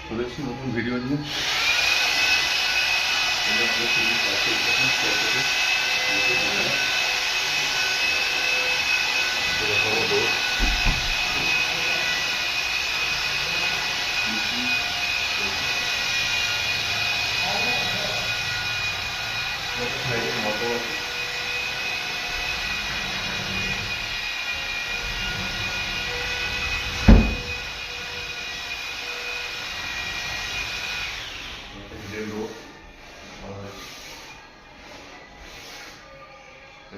চলেছি নতুন ভিডিও নিয়ে।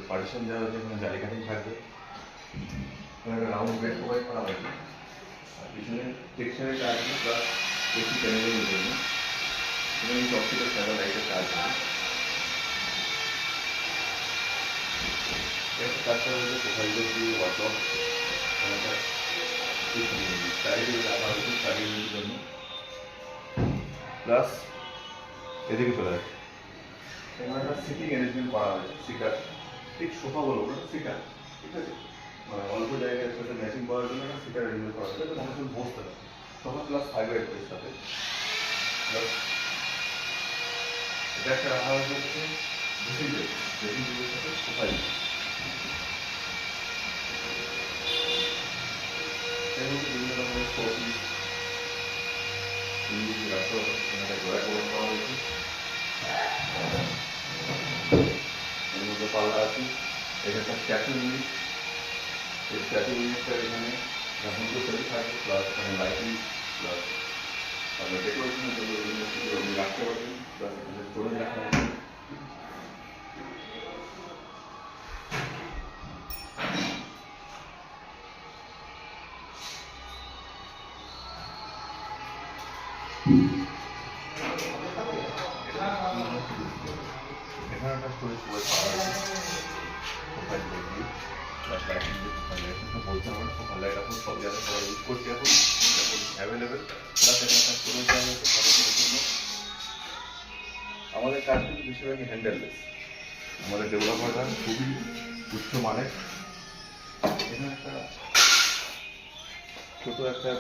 পার্টিশন দেওয়া হয়েছে, এখানে জালি কাটিং থাকবে, রাউন্ড বেড প্রোভাইড করা হয়েছে, আর পিছনে টেক্সচারের কাজ আছে প্লাস একটি প্যানেলের জন্য এখানে অপটিক্যাল স্যাটেলাইটের কাজ আছে। একটা কাজ করা হয়েছে প্রোফাইলের দিয়ে ওয়াটসঅ্যাপ সাইডে রাখা হয়েছে স্টাডির জন্য, প্লাস এদিকে চলে আসে এখানে একটা সিটিং অ্যারেঞ্জমেন্ট করা হয়েছে। সিটার ঠিক সোফা বলবো না, সিটার, ঠিক আছে, মানে অল্প জায়গায় সাথে ম্যাচিং করার জন্য একটা সিটার অ্যারেঞ্জমেন্ট করা হয়েছে, মানুষজন বসতে পারে সোফা প্লাস ফাইবার এর সাথে। এটা একটা রাখা হয়েছে হচ্ছে ড্রেসিং টেবিল, ড্রেসিং টেবিলের সাথে সোফাই বিভিন্ন রকমের শোপিস রাখা ড্রয়ার কভার করা হয়েছে। এর মধ্যে পাল্লা আছে, এটা একটা স্ট্যাচু ইউনিট, এই স্ট্যাচু ইউনিটটা এখানে বন্ধ করে থাকবে, প্লাস এখানে লাইটিং প্লাস আপনার ডেকোরেশনের জন্য আপনি রাখতে পারবেন, প্লাস এখানে স্টোরেজ রাখা হবে। এখানে একটা স্টোরেজ করে পাওয়া হয়েছে প্রোফাইল দিয়ে, প্লাস লাইটিং দিয়ে প্রোফাইল লাইট তো বলতে হবে না, প্রোফাইল লাইট এখন সব জায়গায় সবাই ইউজ করছে এখন অ্যাভেলেবেল। প্লাস এখানে একটা স্টোরেজ দেওয়া হয়েছে ফটোগুলোর জন্য। আমাদের কাজ কিন্তু বেশিরভাগই হ্যান্ডেললেস, আমাদের ডেভেলপাররা খুবই উচ্চ মানের। এখানে একটা ছোট একটা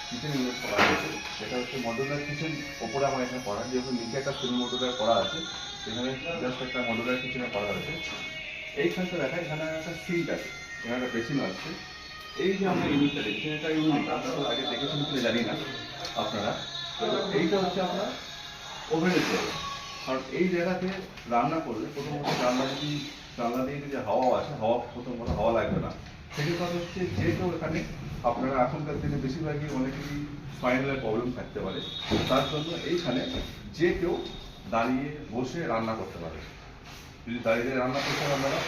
কিচেন ইউনিট করা হয়েছে, সেটা হচ্ছে মডুলার কিচেন। ওপরে আমার এখানে করা, যেহেতু নিচে একটা সেমি মডুলার করা আছে, এখানে জাস্ট একটা মডুলার কিচেনে করা হয়েছে। এইখানটা দেখা, এখানে একটা সিঙ্ক আছে, এখানে একটা বেসিন আছে। এই যে আমরা ইউনিটটা দেখছি, এটা ইউনিট আপনারা আগে দেখেছেন কিনা জানি না আপনারা, এইটা হচ্ছে আপনার ওভেনের জায়গা। কারণ এই জায়গাতে রান্না করলে প্রথমত রান্না দিয়ে যে হাওয়া আছে, প্রথম কথা হাওয়া লাগবে না। সেকেন্ড কথা হচ্ছে যে কেউ এখানে আপনারা এখনকার দিনে বেশিরভাগই অনেকেরই স্পাইনালের প্রবলেম থাকতে পারে, তার জন্য এইখানে যে কেউ দাঁড়িয়ে বসে রান্না করতে পারে। যদি দাঁড়িয়ে রান্না করতে আপনারা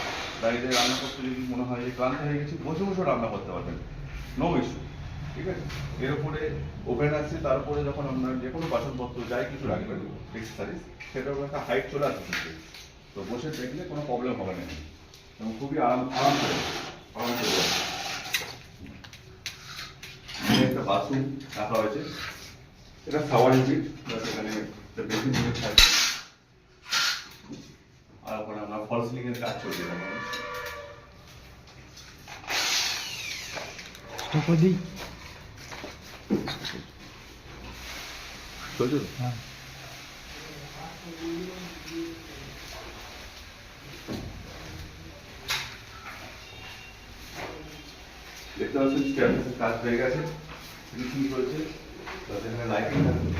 দাঁড়িয়ে রান্না করতে যদি মনে হয় যে ক্লান্ত হয়ে গেছি, বসে বসে রান্না করতে পারবেন, নো ইস্যু, ঠিক আছে। এর উপরে ওভেন আছে, তারপরে যখন আপনার যে কোনো বাসনপত্র যাই কিছু রাখবেন এক্সেসরিজ, সেটার উপরে একটা হাইট চলে আসবে, তো বসে দেখলে কোনো প্রবলেম হবে না এবং খুবই আরাম করে একটা বাথরুম রাখা হয়েছে, এটা শাওয়ার ইউনিট, এখানে একটা বেসিন ইউনিট থাকবে। আর ওখানে আমরা ফল সিলিং এর কাজ চলছে দেখতে পাচ্ছেন স্ট্যান্ডের কাজ হয়ে গেছে, ফিনিশিং করেছে, এখানে লাইটিং থাকবে।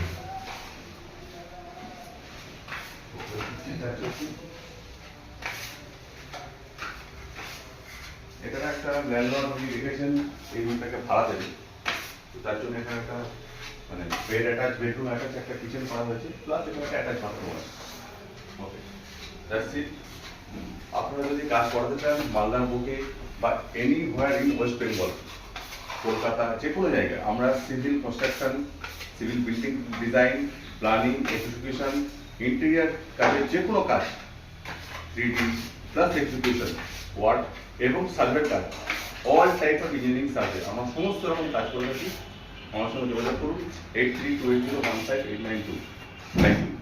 এখানে একটা ল্যান্ডলর্ড আপনি রেখেছেন এই রুমটাকে ভাড়া দেবে, তো তার জন্য এখানে একটা মানে বেড অ্যাটাচ, বেডরুম অ্যাটাচ একটা কিচেন করা হয়েছে, প্লাস এখানে একটা অ্যাটাচ বাথরুম আছে। ওকে, দ্যাটস ইট। আপনারা যদি কাজ করাতে চান মালদার বুকে বা any where in West Bengal, Kolkata, যে কোনো জায়গায়, আমরা civil construction, civil building design, planning, execution, interior কাজের যে কোনো কাজ, 3D প্লাস এক্সিকিউশন ওয়ার্ক এবং সার্ভের কাজ, all type of engineering survey, আমরা সমস্ত রকম কাজ করে থাকি। আমার সঙ্গে যোগাযোগ করুন 8328015892। Thank you.